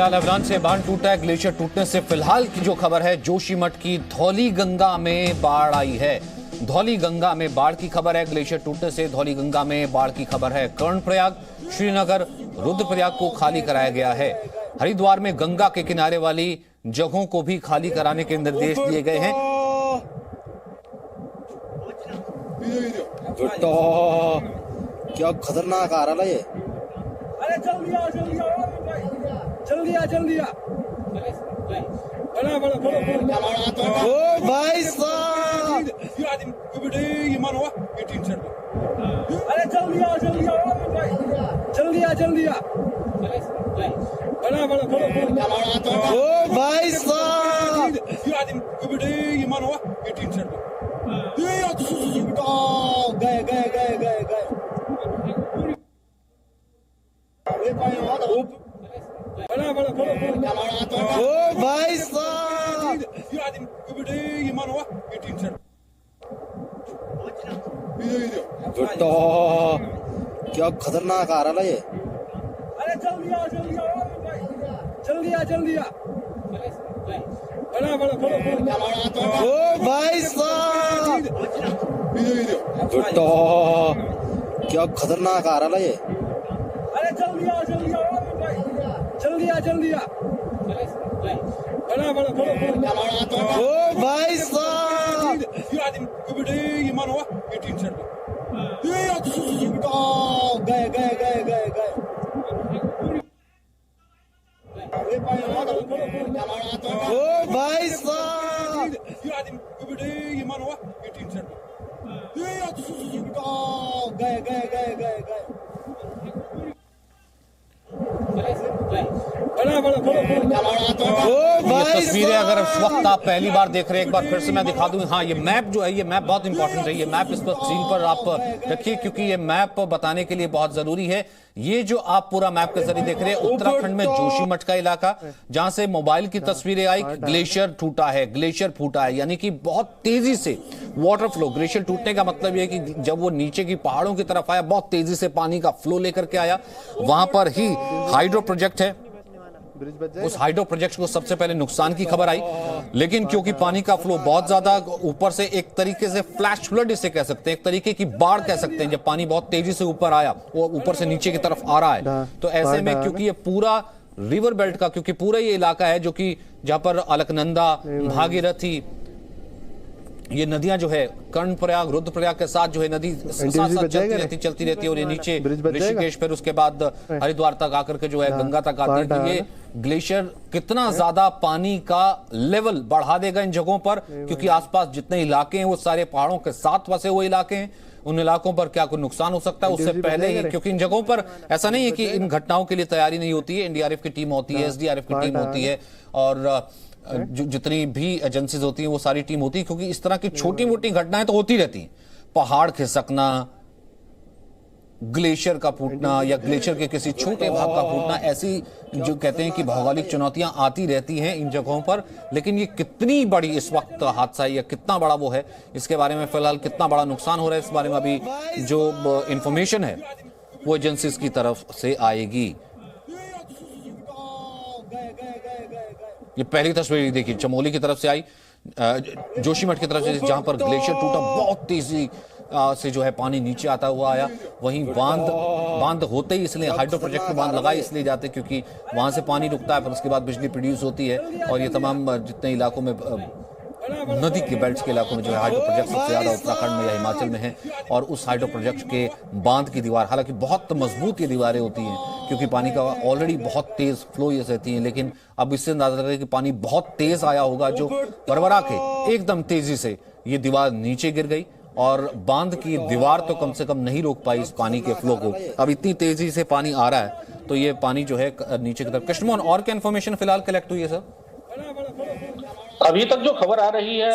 फिलहाल अवलांच से बांध टूटा है। ग्लेशियर टूटने से फिलहाल की जो खबर है, जोशीमठ की धौली गंगा में बाढ़ आई है। धौली गंगा में बाढ़ की खबर है। ग्लेशियर टूटने से धौली गंगा में बाढ़ की खबर है। कर्णप्रयाग, श्रीनगर, रुद्रप्रयाग को खाली कराया गया है। हरिद्वार में गंगा के किनारे वाली जगहों को भी खाली कराने के निर्देश दिए गए हैं। क्या खतरनाक आ रहा है ये। अरे जल्दी आ बड़ा ओ भाई साहब, अरे जल्दी आ बड़ा ओ भाई साहब, गए ओ भाई साहब, क्या खतरनाक आ रहा है ये। अरे जल्दी आ बड़ा ओ भाई साहब, क्या खतरनाक आ रहा है ये। अरे जल्दी आ बड़ा ओ भाई साहब, गए ओ भाई साहब, गए ये तस्वीरें अगर इस वक्त आप पहली बार देख रहे हैं, एक बार फिर से मैं दिखा दूं। हाँ, ये मैप जो है, ये मैप बहुत इंपॉर्टेंट है। ये मैप इस पर स्क्रीन पर आप रखिए, क्योंकि ये मैप बताने के लिए बहुत जरूरी है। ये जो आप पूरा मैप के जरिए देख रहे हैं, उत्तराखंड में जोशीमठ का इलाका, जहां से मोबाइल की तस्वीरें आई, ग्लेशियर टूटा है, ग्लेशियर फूटा है, यानी कि बहुत तेजी से वाटर फ्लो। ग्लेशियर टूटने का मतलब यह है कि जब वो नीचे की पहाड़ों की तरफ आया, बहुत तेजी से पानी का फ्लो लेकर के आया। वहां पर ही हाइड्रो प्रोजेक्ट है, उस हाइड्रो प्रोजेक्ट को सबसे पहले नुकसान की खबर आई, लेकिन क्योंकि पानी का फ्लो बहुत ज्यादा, ऊपर से एक तरीके से फ्लैश फ्लड इसे कह सकते हैं, एक तरीके की बाढ़ कह सकते हैं। जब पानी बहुत तेजी से ऊपर आया, वो ऊपर से नीचे की तरफ आ रहा है, तो ऐसे में क्योंकि ये पूरा रिवर बेल्ट का, क्योंकि पूरा ये इलाका है जो कि जहां पर अलकनंदा, भागीरथी, ये नदियां जो है कर्णप्रयाग, रुद्रप्रयाग के साथ जो है नदी साथ चलती रहती है और ये नीचे ऋषिकेश, फिर उसके बाद हरिद्वार तक आकर के जो है गंगा तक आती है। तो ये ग्लेशियर कितना ज्यादा पानी का लेवल बढ़ा देगा इन जगहों पर, क्योंकि आसपास जितने इलाके हैं वो सारे पहाड़ों के साथ बसे हुए इलाके हैं। उन इलाकों पर क्या कोई नुकसान हो सकता है उससे पहले ही, क्योंकि इन जगहों पर ऐसा नहीं है कि इन घटनाओं के लिए तैयारी नहीं होती है। एनडीआरएफ की टीम होती है, एसडीआरएफ की टीम होती है, और जितनी भी एजेंसीज होती हैं वो सारी टीम होती है, क्योंकि इस तरह की छोटी मोटी घटनाएं तो होती रहती हैं। पहाड़ खिसकना, ग्लेशियर का फूटना या ग्लेशियर के किसी छोटे भाग का फूटना, ऐसी जो कहते हैं कि भौगोलिक चुनौतियां आती रहती हैं इन जगहों पर। लेकिन ये कितनी बड़ी इस वक्त हादसा है या कितना बड़ा वो है, इसके बारे में फिलहाल कितना बड़ा नुकसान हो रहा है, इस बारे में अभी जो इंफॉर्मेशन है वो एजेंसीज की तरफ से आएगी। ये पहली तस्वीर देखिए, चमोली की तरफ से आई, जोशीमठ की तरफ से, जहां पर ग्लेशियर टूटा, बहुत तेजी से जो है पानी नीचे आता हुआ आया। वहीं बांध होते ही, इसलिए हाइड्रो प्रोजेक्ट में बांध लगाए इसलिए जाते क्योंकि वहां से पानी रुकता है, फिर उसके बाद बिजली प्रोड्यूस होती है। और ये तमाम जितने इलाकों में नदी के बेल्ट के इलाकों में जो है हाइड्रो प्रोजेक्ट सबसे ज्यादा उत्तराखंड में या हिमाचल में है। और उस हाइड्रो प्रोजेक्ट के बांध की दीवार, हालांकि बहुत मजबूत ये दीवारें होती हैं, क्योंकि पानी का ऑलरेडी बहुत तेज फ्लो ये रहती है, लेकिन अब इससे अंदाजा करें कि पानी बहुत तेज आया होगा, जो बरबरा के एकदम तेजी से ये दीवार नीचे गिर गई और बांध की दीवार तो कम से कम नहीं रोक पाई इस पानी के फ्लो को। अब इतनी तेजी से पानी आ रहा है तो ये पानी जो है नीचे की तरफ। कृष्णमोहन, और क्या इन्फॉर्मेशन फिलहाल कलेक्ट हुई है सर? अभी तक जो खबर आ रही है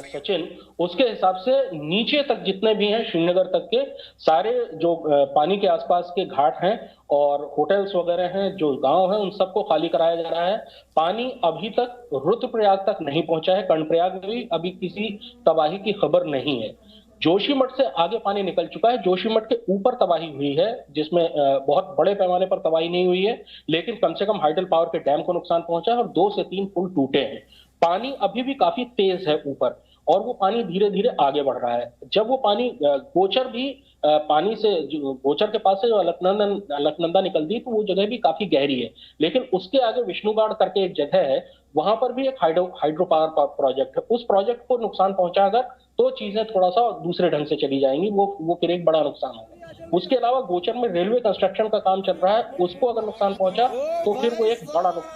सचिन, उसके हिसाब से नीचे तक जितने भी हैं, श्रीनगर तक के सारे जो पानी के आसपास के घाट हैं और होटल्स वगैरह हैं, जो गांव हैं, उन सबको खाली कराया जा रहा है। पानी अभी तक रुद्रप्रयाग तक नहीं पहुंचा है। कर्णप्रयाग में भी अभी किसी तबाही की खबर नहीं है। जोशीमठ से आगे पानी निकल चुका है। जोशीमठ के ऊपर तबाही हुई है, जिसमें बहुत बड़े पैमाने पर तबाही नहीं हुई है, लेकिन कम से कम हाइडल पावर के डैम को नुकसान पहुंचा है और 2 से 3 पुल टूटे हैं। पानी अभी भी काफी तेज है ऊपर, और वो पानी धीरे धीरे आगे बढ़ रहा है। जब वो पानी गोचर भी पानी से, गोचर के पास से जो अलकनंदा निकलती है, तो वो जगह भी काफी गहरी है। लेकिन उसके आगे विष्णुगाड़ करके एक जगह है, वहां पर भी एक हाइड्रो पावर प्रोजेक्ट है। उस प्रोजेक्ट को नुकसान पहुंचा अगर, तो चीजें थोड़ा सा दूसरे ढंग से चली जाएंगी, वो फिर एक बड़ा नुकसान होगा। उसके अलावा गोचर में रेलवे कंस्ट्रक्शन का काम चल रहा है, उसको अगर नुकसान पहुंचा तो फिर वो एक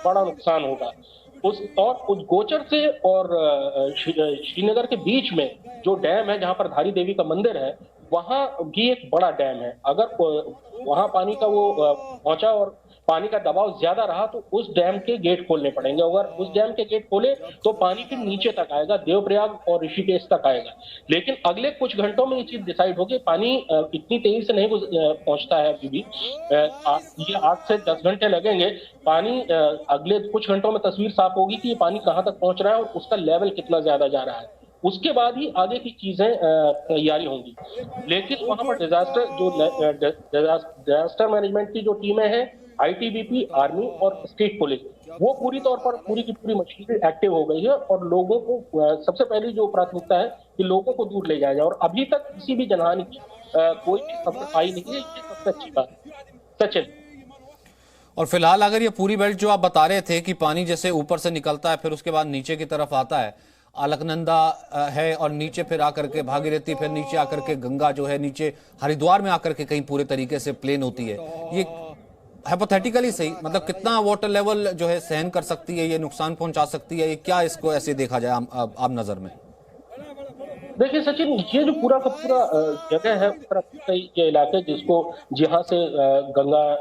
बड़ा नुकसान होगा। उस गोचर से और श्रीनगर के बीच में जो डैम है, जहां पर धारी देवी का मंदिर है, वहां भी एक बड़ा डैम है। अगर वहां पानी का वो पहुंचा और पानी का दबाव ज्यादा रहा, तो उस डैम के गेट खोलने पड़ेंगे। अगर उस डैम के गेट खोले तो पानी फिर नीचे तक आएगा, देवप्रयाग और ऋषिकेश तक आएगा। लेकिन अगले कुछ घंटों में ये चीज डिसाइड होगी। पानी इतनी तेजी से नहीं पहुंचता है अभी भी, ये 8 से 10 घंटे लगेंगे। पानी अगले कुछ घंटों में तस्वीर साफ होगी कि ये पानी कहाँ तक पहुंच रहा है और उसका लेवल कितना ज्यादा जा रहा है। उसके बाद ही आगे की चीजें तैयारी होंगी। लेकिन वहां पर डिजास्टर मैनेजमेंट की जो टीमें हैं, आईटीबीपी, आर्मी और स्टेट पुलिस, वो पूरी तौर पर पूरी की पूरी मशीनरी एक्टिव हो गई है। और लोगों को सबसे पहली जो प्राथमिकता है कि लोगों को दूर ले जाया जाए। और अभी तक किसी भी जनहानि की कोई खबर आई नहीं है, ये सबसे अच्छी बात है। सचिन, और फिलहाल अगर ये पूरी बेल्ट जो आप बता रहे थे कि पानी जैसे ऊपर से निकलता है, फिर उसके बाद नीचे की तरफ आता है, अलकनंदा है, और नीचे फिर आकर के भागीरथी, फिर नीचे आकर के गंगा जो है नीचे हरिद्वार में आकर के कहीं पूरे तरीके से प्लेन होती है। ये हाइपोथेटिकली सही, मतलब कितना वाटर लेवल जो है सहन कर सकती है, ये नुकसान पहुंचा सकती है, ये क्या इसको ऐसे देखा जाए आप नजर में? देखिए सचिन, ये जो पूरा का पूरा जगह है उत्तराखंड के इलाके, जिसको जहां से गंगा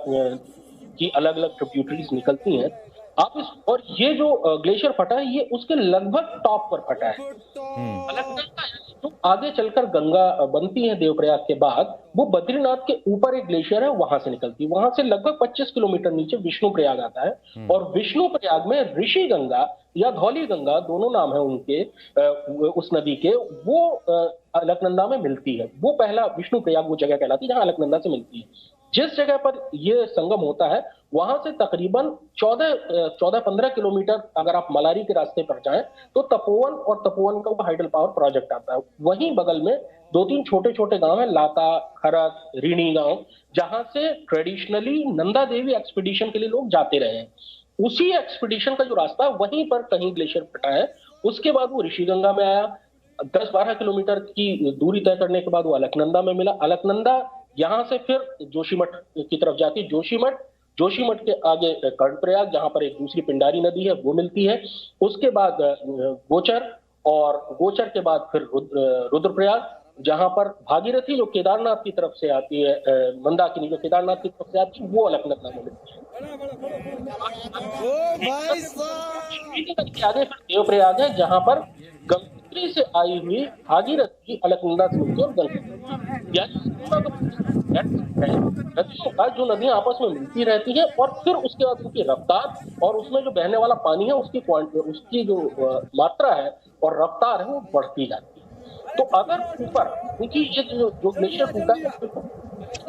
की अलग अलग ट्रिब्यूटरीज निकलती हैं, आप इस, और ये जो ग्लेशियर फटा है, ये उसके लगभग टॉप पर फटा है। अलकनंदा जो आगे चलकर गंगा बनती है देवप्रयाग के बाद, वो बद्रीनाथ के ऊपर एक ग्लेशियर है, वहां से निकलती है। वहां से लगभग 25 किलोमीटर नीचे विष्णुप्रयाग आता है, और विष्णुप्रयाग में ऋषि गंगा या धौली गंगा, दोनों नाम है उनके, उस नदी के, वो अलकनंदा में मिलती है। वो पहला विष्णुप्रयाग वो जगह कहलाती है जहां अलकनंदा से मिलती है। जिस जगह पर ये संगम होता है, वहां से तकरीबन 14-15 किलोमीटर अगर आप मलारी के रास्ते पर जाएं, तो तपोवन, और तपोवन का वो हाइडल पावर प्रोजेक्ट आता है। वहीं बगल में 2-3 छोटे छोटे गांव हैं, लाता, खरक, रीणी गांव, जहां से ट्रेडिशनली नंदा देवी एक्सपीडिशन के लिए लोग जाते रहे हैं। उसी एक्सपीडिशन का जो रास्ता है, वहीं पर कहीं ग्लेशियर फटा है। उसके बाद वो ऋषिगंगा में आया, 10-12 किलोमीटर की दूरी तय करने के बाद वो अलकनंदा में मिला। अलकनंदा यहां से फिर जोशीमठ की तरफ जाती है। जोशीमठ के आगे कर्णप्रयाग, जहां पर एक दूसरी पिंडारी नदी है, वो मिलती है। उसके बाद गोचर, और गोचर के बाद फिर रुद्रप्रयाग, जहां पर भागीरथी जो केदारनाथ की तरफ से आती है, मंदाकिनी जो केदारनाथ की तरफ से आती है, वो अलकनंदा में मिलती है। आगे फिर देवप्रयाग है, जहां पर गंगोत्री से आई हुई भागीरथी अलकनंदा से मिलती है, और गंगा, नदियों का जो नदियां आपस में मिलती रहती है, और फिर उसके बाद उनकी रफ्तार और उसमें जो बहने वाला पानी है, उसकी जो मात्रा है और रफ्तार है, वो बढ़ती जाती है। तो अगर ऊपर, क्योंकि ये जो ग्लेशियर टूटा है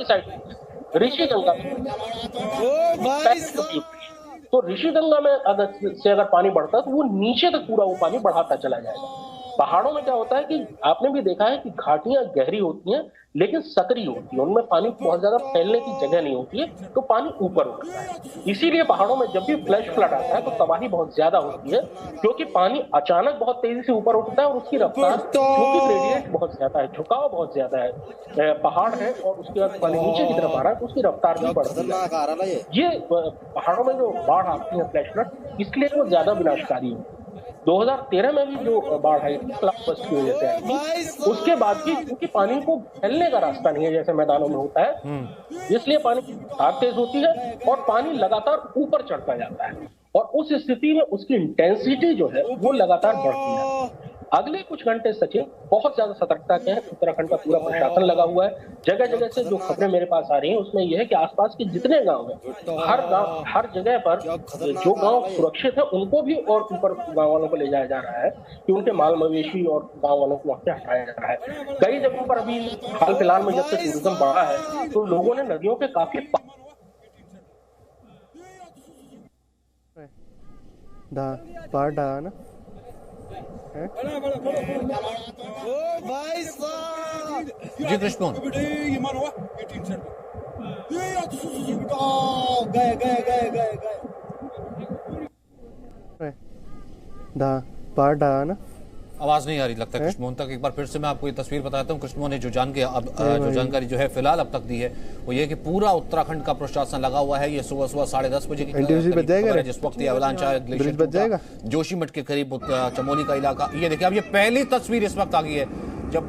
साइड ऋषिगंगा, तो ऋषिगंगा में अगर पानी बढ़ता है, तो वो नीचे तक पूरा वो पानी बढ़ाता चला जाएगा। पहाड़ों में क्या होता है कि आपने भी देखा है कि घाटियां गहरी होती हैं, लेकिन सकरी होती है, उनमें पानी बहुत ज्यादा फैलने की जगह नहीं होती है, तो पानी ऊपर उठता है। इसीलिए पहाड़ों में जब भी फ्लैश फ्लड आता है, तो तबाही बहुत ज्यादा होती है, क्योंकि पानी अचानक बहुत तेजी से ऊपर उठता है, और उसकी रफ्तार, क्योंकि ग्रेडियंट बहुत ज्यादा है, झुकाव बहुत ज्यादा है, पहाड़ है, और उसके बाद पानी नीचे की तरफ आ रहा है, तो उसकी रफ्तार भी बढ़ती है। ये पहाड़ों में जो बाढ़ आती है, फ्लैश फ्लड, इसलिए वो ज्यादा विनाशकारी है। 2013 में भी जो बाढ़ आई क्लाउड बर्स्ट की वजह से आई, उसके बाद भी क्योंकि पानी को फैलने का रास्ता नहीं है जैसे मैदानों में होता है, इसलिए पानी की रफ्तार तेज होती है और पानी लगातार ऊपर चढ़ता जाता है, और उस स्थिति में उसकी इंटेंसिटी जो है वो लगातार बढ़ती है। अगले कुछ घंटे सचिन बहुत ज्यादा सतर्कता के हैं। उत्तराखंड का पूरा प्रशासन लगा हुआ है। जगह जगह से जो खबरें मेरे पास आ रही हैं उसमें यह है कि आसपास के जितने गांव हैं, हर गांव, हर जगह पर जो गांव सुरक्षित है उनको भी और ऊपर गांव वालों को ले जाया जा रहा है कि उनके माल मवेशी और गांव वालों को वहां से हटाया जा रहा है। कई जगहों पर अभी हाल फिलहाल में जब से टूरिज्म बढ़ा है तो लोगों ने नदियों के काफी पार डाला ना। ओ भाई साहब, जी कृष्ण, गए गए गए गए गए पार डाला ना। आवाज नहीं आ रही लगता कृष्णमोहन तक। एक बार फिर से मैं आपको ये तस्वीर बताता हूँ। कृष्णमोहन ने जो जानकारी जो है फिलहाल अब तक दी है वो ये कि पूरा उत्तराखंड का प्रशासन लगा हुआ है। ये सुबह 10:30 बजे की खबर है जिस वक्त ये अवलांच ग्लेशियर जोशीमठ के करीब चमोली का इलाका। ये देखिए, अब ये पहली तस्वीर इस वक्त आ गई है जब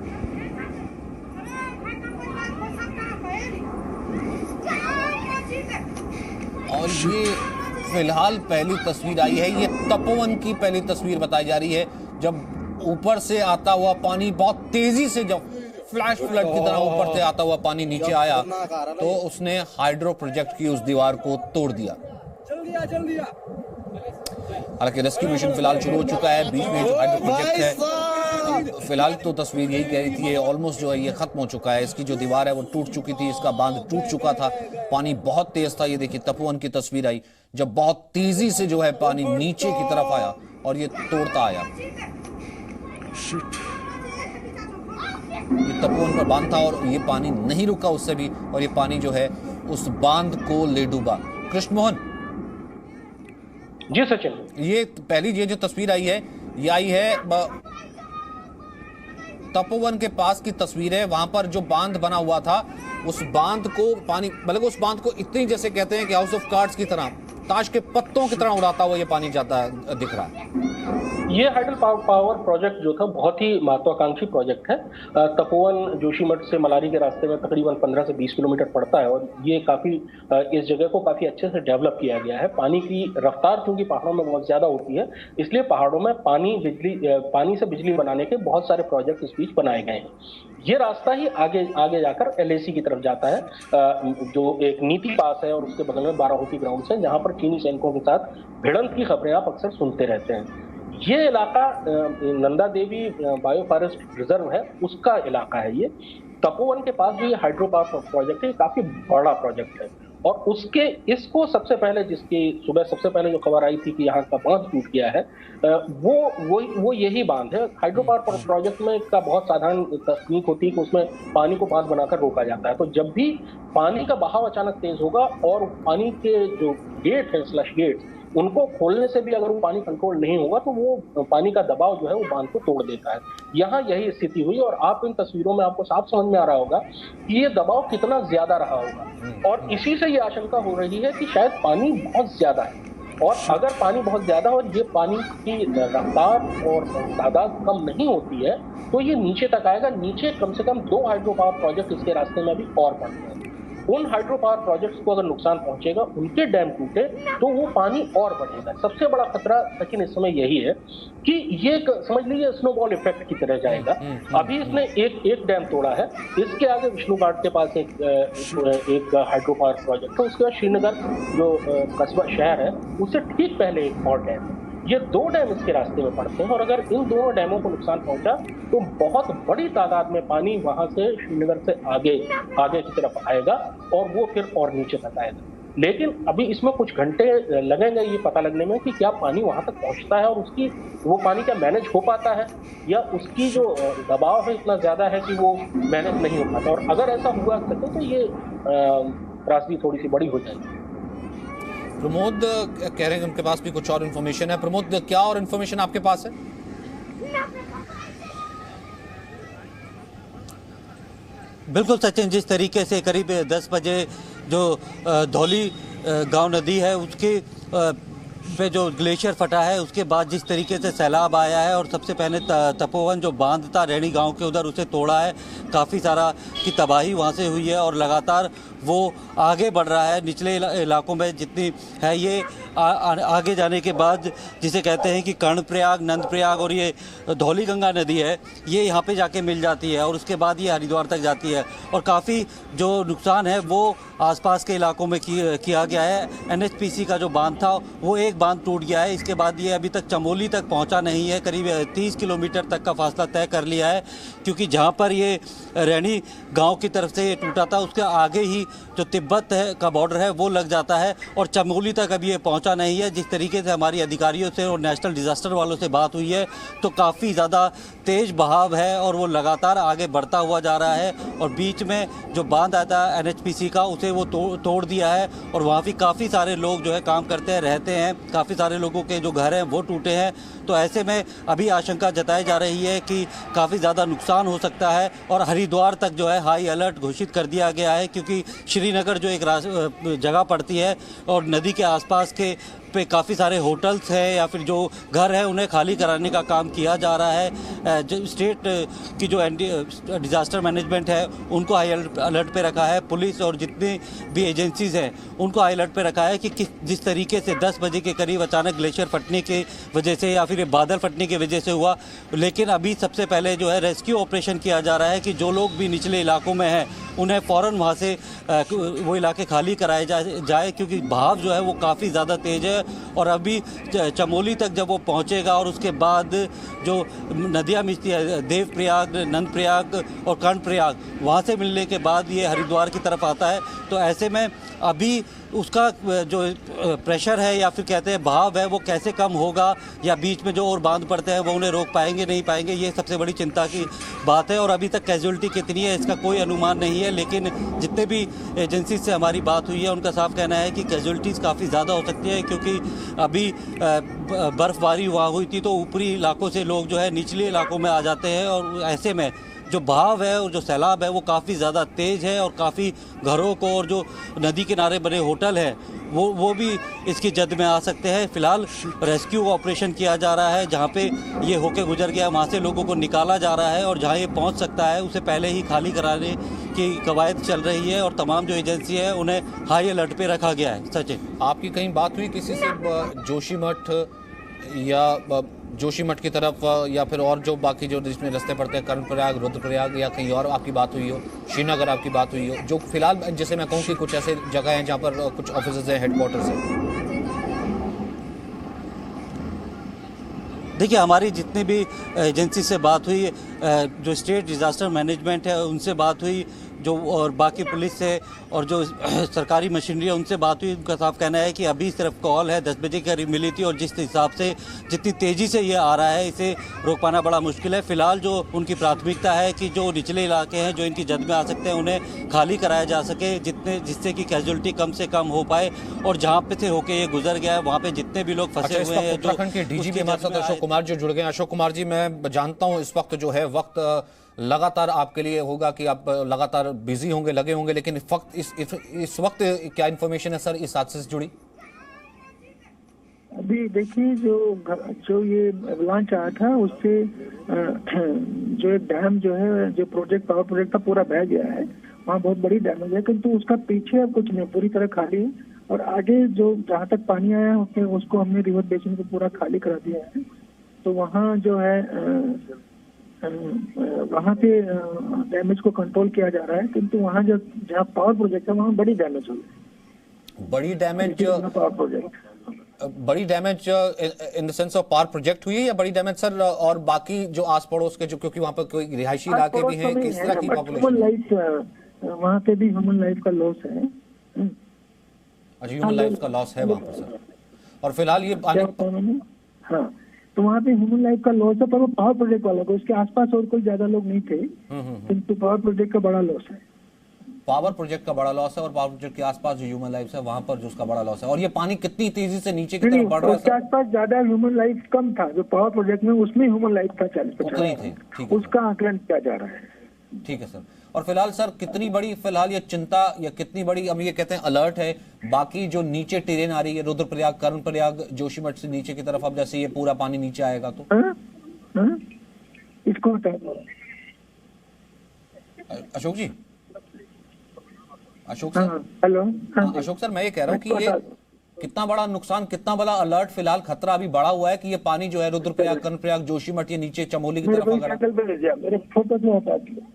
और ये फिलहाल पहली तस्वीर आई है। ये तपोवन की पहली तस्वीर बताई जा रही है जब ऊपर से आता हुआ पानी बहुत तेजी से, जब फ्लैश फ्लड की तरह ऊपर से आता हुआ पानी नीचे आया तो उसने हाइड्रो प्रोजेक्ट की उस दीवार को तोड़ दिया। हालांकि रेस्क्यू मिशन फिलहाल शुरू हो चुका है। बीच में जो हाइड्रो प्रोजेक्ट है फिलहाल तो तस्वीर यही कह रही थी ये ऑलमोस्ट जो है ये खत्म हो चुका है। इसकी जो दीवार है वो टूट चुकी थी, इसका बांध टूट चुका था। पानी बहुत तेज था। ये देखिए तपोवन की तस्वीर आई जब बहुत तेजी से जो है पानी नीचे की तरफ आया और ये तोड़ता आया। ये तपोवन पर बांध था और ये पानी नहीं रुका उससे भी, और ये पानी जो है उस बांध को ले डूबा। कृष्णमोहन जी सचिन, ये पहली ये जो तस्वीर आई है ये आई है तपोवन के पास की तस्वीर है। वहां पर जो बांध बना हुआ था उस बांध को पानी, बल्कि उस बांध को इतनी जैसे कहते हैं कि हाउस ऑफ कार्ड्स की तरह, ताश के पत्तों की तरह उड़ाता हुआ ये पानी जाता दिख रहा है। ये हाइडल पावर प्रोजेक्ट जो था बहुत ही महत्वाकांक्षी प्रोजेक्ट है। तपोवन जोशीमठ से मलारी के रास्ते में तकरीबन 15 से 20 किलोमीटर पड़ता है और ये काफी इस जगह को काफी अच्छे से डेवलप किया गया है। पानी की रफ्तार क्योंकि पहाड़ों में बहुत ज्यादा होती है इसलिए पहाड़ों में पानी से बिजली बनाने के बहुत सारे प्रोजेक्ट इस बीच बनाए गए हैं। ये रास्ता ही आगे जाकर LAC की तरफ जाता है, जो एक नीति पास है और उसके बगल में बाराहोती ग्राउंड है जहां पर चीनी सैनिकों के साथ भिड़ंत की खबरें आप अक्सर सुनते रहते हैं। ये इलाका Nanda Devi bio forest reserve है, उसका इलाका है ये। तपोवन के पास जो ये हाइड्रो पावर प्रोजेक्ट है ये काफी बड़ा प्रोजेक्ट है और उसके इसको सबसे पहले जिसकी सुबह सबसे पहले जो खबर आई थी कि यहाँ का बांध टूट गया है वो यही बांध है। हाइड्रो पावर प्रोजेक्ट में का बहुत साधारण तकनीक होती है कि उसमें पानी को बांध बनाकर रोका जाता है। तो जब भी पानी का बहाव अचानक तेज होगा और पानी के जो गेट है स्लश गेट उनको खोलने से भी अगर वो पानी कंट्रोल नहीं होगा तो वो पानी का दबाव जो है वो बांध को तोड़ देता है। यहाँ यही स्थिति हुई और आप इन तस्वीरों में आपको साफ समझ में आ रहा होगा कि ये दबाव कितना ज्यादा रहा होगा और इसी से ये आशंका हो रही है कि शायद पानी बहुत ज्यादा है और अगर पानी बहुत ज्यादा हो ये पानी की रफ्तार और तादाद कम नहीं होती है तो ये नीचे तक आएगा। नीचे कम से कम 2 हाइड्रो पावर प्रोजेक्ट इसके रास्ते में अभी और पड़ते हैं। उन हाइड्रो पावर प्रोजेक्ट्स को अगर नुकसान पहुंचेगा, उनके डैम टूटे तो वो पानी और बढ़ेगा। सबसे बड़ा खतरा लेकिन इस समय यही है कि ये समझ लीजिए स्नोबॉल इफेक्ट की तरह जाएगा। अभी इसने एक डैम तोड़ा है, इसके आगे विष्णुघाट के पास एक हाइड्रो पावर प्रोजेक्ट है, उसके बाद श्रीनगर जो कस्बा शहर है उससे ठीक पहले एक और डैम है। ये 2 डैम इसके रास्ते में पड़ते हैं और अगर इन दोनों डैमों को नुकसान पहुंचा तो बहुत बड़ी तादाद में पानी वहां से श्रीनगर से आगे की तरफ आएगा और वो फिर और नीचे तक आएगा। लेकिन अभी इसमें कुछ घंटे लगेंगे ये पता लगने में कि क्या पानी वहां तक पहुंचता है और वो पानी क्या मैनेज हो पाता है या उसकी जो दबाव है इतना ज्यादा है कि वो मैनेज नहीं हो पाता। और अगर ऐसा हुआ तो ये त्रासदी थोड़ी सी बड़ी हो जाएगी। प्रमोद कह रहे हैं उनके पास भी कुछ और इन्फॉर्मेशन है। प्रमोद, क्या और इन्फॉर्मेशन आपके पास है? बिल्कुल सचिन, जिस तरीके से करीब 10 बजे जो धौली गांव नदी है उसके पे जो ग्लेशियर फटा है उसके बाद जिस तरीके से सैलाब आया है और सबसे पहले तपोवन जो बांध था रैणी गांव के उधर उसे तोड़ा है, काफ़ी सारा की तबाही वहां से हुई है और लगातार वो आगे बढ़ रहा है। निचले इलाकों में जितनी है ये आगे जाने के बाद जिसे कहते हैं कि कर्णप्रयाग, नंदप्रयाग और ये धौलीगंगा नदी है, ये यहाँ पे जाके मिल जाती है और उसके बाद ये हरिद्वार तक जाती है। और काफ़ी जो नुकसान है वो आसपास के इलाकों में किया गया है। NHPC का जो बांध था वो एक बांध टूट गया है, इसके बाद ये अभी तक चमोली तक पहुंचा नहीं है। करीब 30 किलोमीटर तक का फासला तय कर लिया है, क्योंकि जहां पर ये रैणी गांव की तरफ से ये टूटा था उसके आगे ही जो तिब्बत है का बॉर्डर है वो लग जाता है और चमोली तक अभी ये पहुंचा नहीं है। जिस तरीके से हमारी अधिकारियों से और नेशनल डिजास्टर वालों से बात हुई है तो काफ़ी ज़्यादा तेज बहाव है और वो लगातार आगे बढ़ता हुआ जा रहा है। और बीच में जो बांध आया था NHPC का उसे वो तोड़ दिया है और वहाँ भी काफ़ी सारे लोग जो है काम करते हैं, रहते हैं। काफ़ी सारे लोगों के जो घर हैं वो टूटे हैं। तो ऐसे में अभी आशंका जताई जा रही है कि काफ़ी ज़्यादा नुकसान हो सकता है और हरिद्वार तक जो है हाई अलर्ट घोषित कर दिया गया है, क्योंकि श्रीनगर जो एक जगह पड़ती है और नदी के आसपास के पे काफ़ी सारे होटल्स हैं या फिर जो घर है उन्हें खाली कराने का काम किया जा रहा है। जो स्टेट की जो डिज़ास्टर मैनेजमेंट है उनको हाई अलर्ट पे रखा है। पुलिस और जितनी भी एजेंसीज़ हैं उनको हाई अलर्ट पे रखा है कि जिस तरीके से 10 बजे के करीब अचानक ग्लेशियर फटने की वजह से या फिर बादल फटने की वजह से हुआ, लेकिन अभी सबसे पहले जो है रेस्क्यू ऑपरेशन किया जा रहा है कि जो लोग भी निचले इलाकों में हैं उन्हें फ़ौरन वहाँ से वो इलाके खाली कराए जाए, क्योंकि बहाव जो है वो काफ़ी ज़्यादा तेज़ है। और अभी चमोली तक जब वो पहुँचेगा और उसके बाद जो नदियाँ मिलती है देवप्रयाग, नंदप्रयाग और कर्णप्रयाग, वहाँ से मिलने के बाद ये हरिद्वार की तरफ आता है। तो ऐसे में अभी उसका जो प्रेशर है या फिर कहते हैं बहाव है वो कैसे कम होगा, या बीच में जो और बांध पड़ते हैं वो उन्हें रोक पाएंगे नहीं पाएंगे, ये सबसे बड़ी चिंता की बात है। और अभी तक कैजुअलिटी कितनी है इसका कोई अनुमान नहीं है, लेकिन जितने भी एजेंसी से हमारी बात हुई है उनका साफ कहना है कि कैजुअलिटीज़ काफ़ी ज़्यादा हो सकती है, क्योंकि अभी बर्फ़बारी वहाँ हुई थी तो ऊपरी इलाकों से लोग जो है निचले इलाकों में आ जाते हैं और ऐसे में जो बहाव है और जो सैलाब है वो काफ़ी ज़्यादा तेज़ है और काफ़ी घरों को और जो नदी किनारे बने होटल हैं वो भी इसकी जद में आ सकते हैं। फिलहाल रेस्क्यू ऑपरेशन किया जा रहा है, जहाँ पे ये होके गुजर गया वहाँ से लोगों को निकाला जा रहा है और जहाँ ये पहुँच सकता है उसे पहले ही खाली कराने की कवायद चल रही है और तमाम जो एजेंसी है उन्हें हाई अलर्ट पे रखा गया है। सचिन, आपकी कहीं बात हुई किसी से जोशीमठ या जोशीमठ की तरफ या फिर और जो बाकी जो जिसमें रास्ते पड़ते हैं कर्णप्रयाग, रुद्रप्रयाग, या कहीं और आपकी बात हुई हो, श्रीनगर आपकी बात हुई हो, जो फिलहाल जैसे मैं कहूँ कि कुछ ऐसे जगह हैं जहाँ पर कुछ ऑफिसेज हैं, हेडक्वार्टर्स हैं? देखिए, हमारी जितनी भी एजेंसी से बात हुई, जो स्टेट डिज़ास्टर मैनेजमेंट है उनसे बात हुई, जो और बाकी पुलिस से और जो सरकारी मशीनरी है उनसे बात हुई, उनका साफ कहना है कि अभी सिर्फ कॉल है 10 बजे के करीब मिली थी और जिस हिसाब से जितनी तेज़ी से ये आ रहा है इसे रोक पाना बड़ा मुश्किल है। फिलहाल जो उनकी प्राथमिकता है कि जो निचले इलाके हैं जो इनकी जद में आ सकते हैं उन्हें खाली कराया जा सके, जिससे कि कैजुअलिटी कम से कम हो पाए। और जहाँ पे से होके ये गुजर गया है वहाँ पे जितने भी लोग फंसे हुए हैं, उत्तराखंड के डीजीपी हमारे साथ अशोक कुमार जो जुड़ गए हैं। अशोक कुमार जी, मैं जानता हूँ इस वक्त जो है वक्त लगातार आपके लिए होगा कि आप लगातार बिजी होंगे, लगे होंगे, लेकिन इस वक्त क्या इन्फॉर्मेशन है सर इस हादसे से जुड़ी? अभी देखिए, जो ये एवलांच आया था उससे जो डैम जो है, जो पावर प्रोजेक्ट का पूरा बह गया है, वहाँ बहुत बड़ी डैमेज है, किंतु उसका पीछे अब कुछ नहीं, पूरी तरह खाली है। और आगे जो जहाँ तक पानी आया है उसको हमने रिवर बेसिन को पूरा खाली करा दिया है। तो वहाँ जो है वहाँ पे डैमेज को कंट्रोल किया जा रहा है, किंतु वहाँ जहाँ पावर प्रोजेक्ट है वहाँ बड़ी डैमेज हुई है। बड़ी डैमेज पावर प्रोजेक्ट, बड़ी damage in the sense of power project हुई है या बड़ी डैमेज सर और बाकी जो आस पड़ोस के जो, क्योंकि वहाँ पर कोई रिहायशी इलाके भी हैं, किस तरह की पॉपुलेशन? वहाँ पे भी ह्यूमन लाइफ का लॉस है। अच्छा, ह्यूमन लाइफ का लॉस है वहाँ पर सर। और फिलहाल ये हाँ, तो वहाँ पे ह्यूमन लाइफ का लॉस है, पर वो पावर प्रोजेक्ट वाला को, उसके आसपास और कोई ज्यादा लोग नहीं थे, किंतु पावर प्रोजेक्ट का बड़ा लॉस है। पावर प्रोजेक्ट का बड़ा लॉस है और पावर प्रोजेक्ट के आसपास जो ह्यूमन लाइफ है वहाँ पर जो उसका बड़ा लॉस है। और ये पानी कितनी तेजी से नीचे की तरफ बढ़ रहा है? उसके आसपास ज्यादा ह्यूमन लाइफ कम था, जो पावर प्रोजेक्ट में उसमें ह्यूमन लाइफ था 40-50, उसका आकलन किया जा रहा है। ठीक है सर। और फिलहाल सर कितनी बड़ी फिलहाल ये चिंता या कितनी बड़ी हम ये कहते हैं अलर्ट है बाकी जो नीचे टेरेन आ रही है रुद्रप्रयाग, कर्णप्रयाग, जोशीमठ से नीचे की तरफ, अब जैसे ये पूरा पानी नीचे आएगा तो इसको Ashok ji, Ashok sir, hello, Ashok sir, मैं ये कह रहा हूँ कि ये कितना बड़ा नुकसान, कितना बड़ा अलर्ट, फिलहाल खतरा अभी बढ़ा हुआ है कि ये पानी जो है रुद्रप्रयाग, कर्णप्रयाग, जोशीमठ ये नीचे चमोली की तरफ अगर मेरे फोटो में हटा दिया।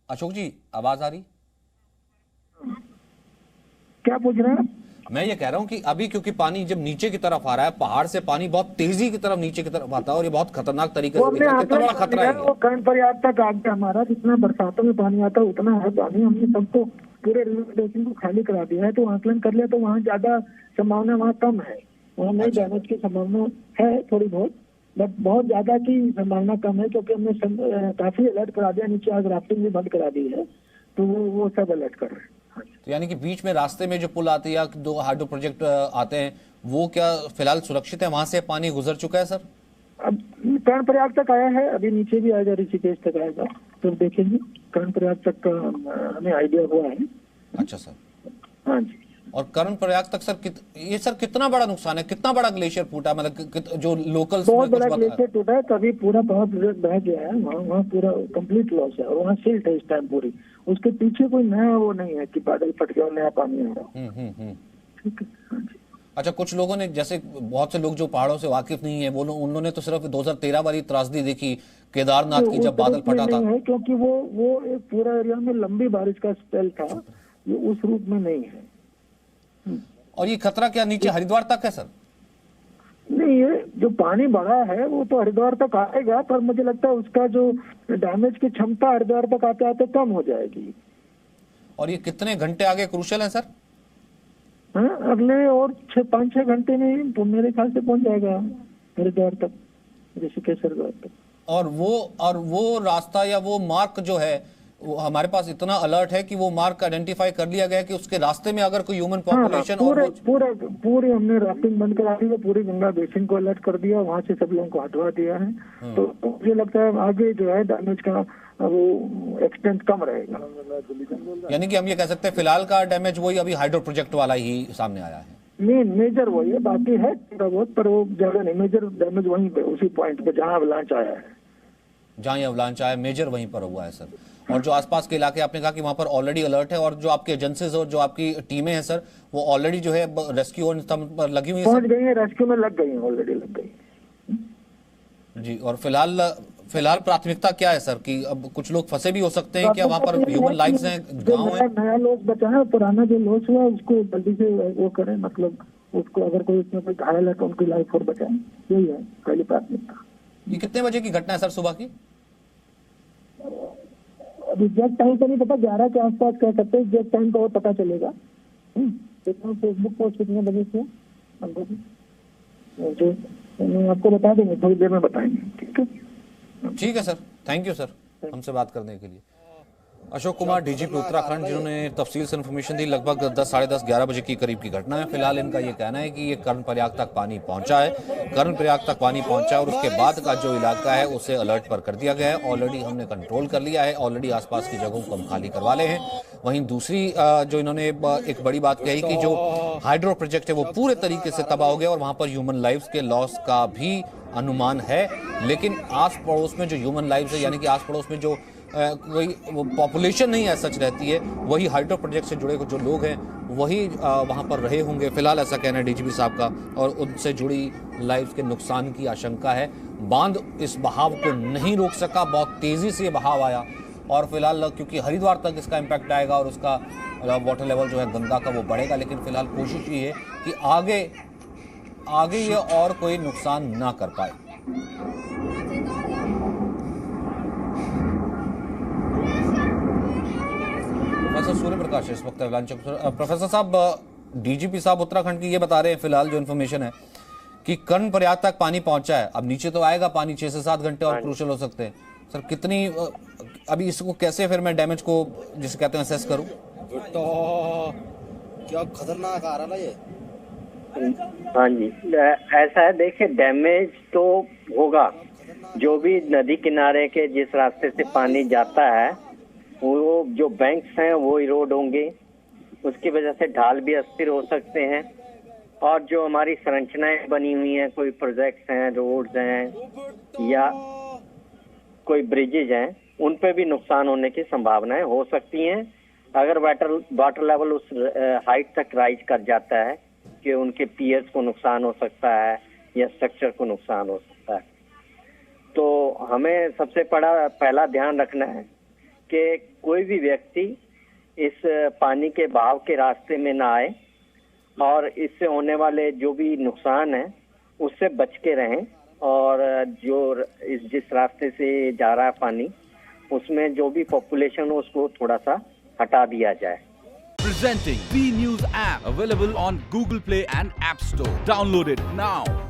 अशोक जी आवाज आ रही? क्या पूछ रहे हैं? मैं ये कह रहा हूँ कि अभी क्योंकि पानी जब नीचे की तरफ आ रहा है, पहाड़ से पानी बहुत तेजी की तरफ नीचे की तरफ आता है और ये बहुत खतरनाक तरीके से दिखता है, कितना बड़ा खतरा है वो कर्णप्रयाग तक आ गया हमारा। जितना बरसातों में पानी आता है उतना है पानी, हमने सबको पूरे रिवर बेसिन को खाली करा दिया है। तो आकलन कर लिया तो वहाँ ज्यादा संभावना वहाँ कम है, वहाँ नहीं डैमेज की संभावना है थोड़ी बहुत, बट बहुत ज्यादा की संभावना कम है क्योंकि हमने काफी अलर्ट करा दिया। नीचे आज राफ्टिंग भी बंद करा दी है, तो वो सब अलर्ट कर रहे हैं। तो यानी कि बीच में रास्ते में जो पुल आते हैं या 2 हाइड्रो प्रोजेक्ट आते हैं वो क्या फिलहाल सुरक्षित है? वहां से पानी गुजर चुका है सर? अब कर्णप्रयाग तक आया है, अभी नीचे भी आएगा, ऋषिकेश तक आएगा, तो देखेंगे। कर्णप्रयाग तक का हमें आइडिया हुआ है। अच्छा सर, हाँ जी। और कर्णप्रयाग तक सर ये सर कितना बड़ा नुकसान है, कितना बड़ा ग्लेशियर फूटा, मतलब जो लोकल बहुत बड़ा ग्लेशियर टूटा है, तभी पूरा बहुत बह गया है वहाँ पूरा कंप्लीट लॉस है। और वहाँ सिल्ट है इस टाइम पूरी, उसके पीछे कोई नया वो नहीं है कि बादल फट गया और नया पानी आ रहा। ठीक है। अच्छा, कुछ लोगों ने, जैसे बहुत से लोग जो पहाड़ों से वाकिफ नहीं है, वो उन्होंने तो सिर्फ 2013 वाली त्रासदी देखी केदारनाथ की जब बादल फटा था, क्योंकि वो एक पूरा एरिया में लंबी बारिश का स्पेल था, ये उस रूप में नहीं है। और ये खतरा क्या नीचे हरिद्वार तक है सर? नहीं, ये जो पानी बढ़ा है वो तो हरिद्वार तक आएगा, पर मुझे लगता है उसका जो डैमेज की क्षमता हरिद्वार तक आते आते कम हो जाएगी। और ये कितने घंटे आगे क्रूशल है सर? हाँ, अगले और 5-6 घंटे में तो मेरे ख्याल से पहुंच जाएगा हरिद्वार तक, ऋषिकेश हरिद्वार तक। और वो रास्ता या वो मार्ग जो है, वो हमारे पास इतना अलर्ट है कि वो मार्ग आइडेंटिफाई कर लिया गया कि उसके रास्ते में अगर कोई ह्यूमन पॉपुलेशन पूरे हमने राफ्टिंग बंद करा दी है, पूरी गंगा बेसिन को अलर्ट कर दिया, वहाँ से सब लोगों को हटवा दिया है। तो मुझे लगता है आगे जो है डैमेज का वो एक्सटेंट कम रहेगा। यानी कि हम ये कह सकते हैं फिलहाल का डैमेज वही अभी हाइड्रो प्रोजेक्ट वाला ही सामने आया है। मेजर वही है, बाकी है थोड़ा बहुत, पर वो ज्यादा नहीं। मेजर डैमेज वहीं पे, उसी पॉइंट पे जहाँ अवलांच आया है, जहाँ ये अवलांच आया मेजर वहीं पर हुआ है सर। और जो आसपास के इलाके आपने कहा कि वहां पर ऑलरेडी अलर्ट है, और जो आपके एजेंसीज और जो आपकी टीमें हैं सर, वो ऑलरेडी जो है रेस्क्यू और लगी हुई पहुंच गई है, रेस्क्यू में लग गई है, ऑलरेडी लग गई जी। और फिलहाल प्राथमिकता क्या है सर कि अब कुछ लोग फंसे भी हो सकते हैं, क्या वहाँ पर ह्यूमन लाइव्स हैं, गाँव है? नया लॉस बचा है, पुराना जो लॉस हुआ उसको जल्दी से वो करें, मतलब उसको अगर कोई उसमें कोई घायल है तो उनकी लाइफ और बचाएं, यही है पहली प्राथमिकता। ये कितने बजे की घटना है सर सुबह की? अब एग्जैक्ट टाइम तो नहीं पता, 11 के आसपास कह सकते हैं, एग्जैक्ट टाइम तो और पता चलेगा। फेसबुक पोस्ट कितने बजे से जो मैं आपको बता देंगे, थोड़ी देर में बताएंगे। ठीक है सर, थैंक यू सर हमसे बात करने के लिए। अशोक कुमार, डीजीपी उत्तराखंड, जिन्होंने तफसील से इन्फॉर्मेशन दी। लगभग 10, साढ़े 10, 11 बजे की करीब की घटना है। फिलहाल इनका ये कहना है कि ये कर्णप्रयाग तक पानी पहुंचा है, कर्णप्रयाग तक पानी पहुंचा है और उसके बाद का जो इलाका है उसे अलर्ट पर कर दिया गया है। ऑलरेडी हमने कंट्रोल कर लिया है, ऑलरेडी आसपास की जगहों को हम खाली करवा ले हैं। वहीं दूसरी जो इन्होंने एक बड़ी बात कही कि जो हाइड्रो प्रोजेक्ट है वो पूरे तरीके से तबाह हो गया और वहां पर ह्यूमन लाइव्स के लॉस का भी अनुमान है। लेकिन आस पड़ोस में जो ह्यूमन लाइव्स है, यानी कि आस पड़ोस में जो कोई पॉपुलेशन नहीं है सच रहती है, वही हाइड्रो प्रोजेक्ट से जुड़े जो लोग हैं वही वहाँ पर रहे होंगे। फिलहाल ऐसा कहना है डीजीपी साहब का, और उनसे जुड़ी लाइफ के नुकसान की आशंका है। बांध इस बहाव को नहीं रोक सका, बहुत तेज़ी से बहाव आया और फिलहाल क्योंकि हरिद्वार तक इसका इम्पैक्ट आएगा और उसका वाटर लेवल जो है गंगा का वो बढ़ेगा। लेकिन फिलहाल कोशिश ये है कि आगे ये और कोई नुकसान ना कर पाए। प्रोफेसर सूर्य प्रकाश इस वक्त प्रोफेसर साहब, डीजीपी साहब उत्तराखंड की ये बता रहे हैं फिलहाल जो इन्फॉर्मेशन है कि कर्णप्रयाग तक पानी पहुंचा है, अब नीचे तो आएगा पानी, 6 से 7 घंटे और क्रूशल हो सकते हैं। सर कितनी अभी इसको कैसे फिर मैं डैमेज को जिसे कहते हैं असेस करूं? तो क्या खतरनाक आ रहा है ये। हाँ जी, ऐसा है, देखिए डैमेज तो होगा जो भी नदी किनारे के जिस रास्ते से पानी जाता है वो जो बैंक्स हैं वो इरोड होंगे, उसकी वजह से ढाल भी अस्थिर हो सकते हैं। और जो हमारी संरचनाएं बनी हुई हैं, कोई प्रोजेक्ट्स हैं, रोड्स हैं या कोई ब्रिजेज हैं, उन पे भी नुकसान होने की संभावनाएं हो सकती हैं अगर वाटर लेवल उस हाइट तक राइज कर जाता है कि उनके पियर्स को नुकसान हो सकता है या स्ट्रक्चर को नुकसान हो सकता है। तो हमें सबसे पहला ध्यान रखना है कि कोई भी व्यक्ति इस पानी के बहाव के रास्ते में ना आए और इससे होने वाले जो भी नुकसान है उससे बच के रहें। और जो जिस रास्ते से जा रहा है पानी, उसमें जो भी पॉपुलेशन हो उसको थोड़ा सा हटा दिया जाए। Presenting B News app, available on Google Play and App Store. Download it now.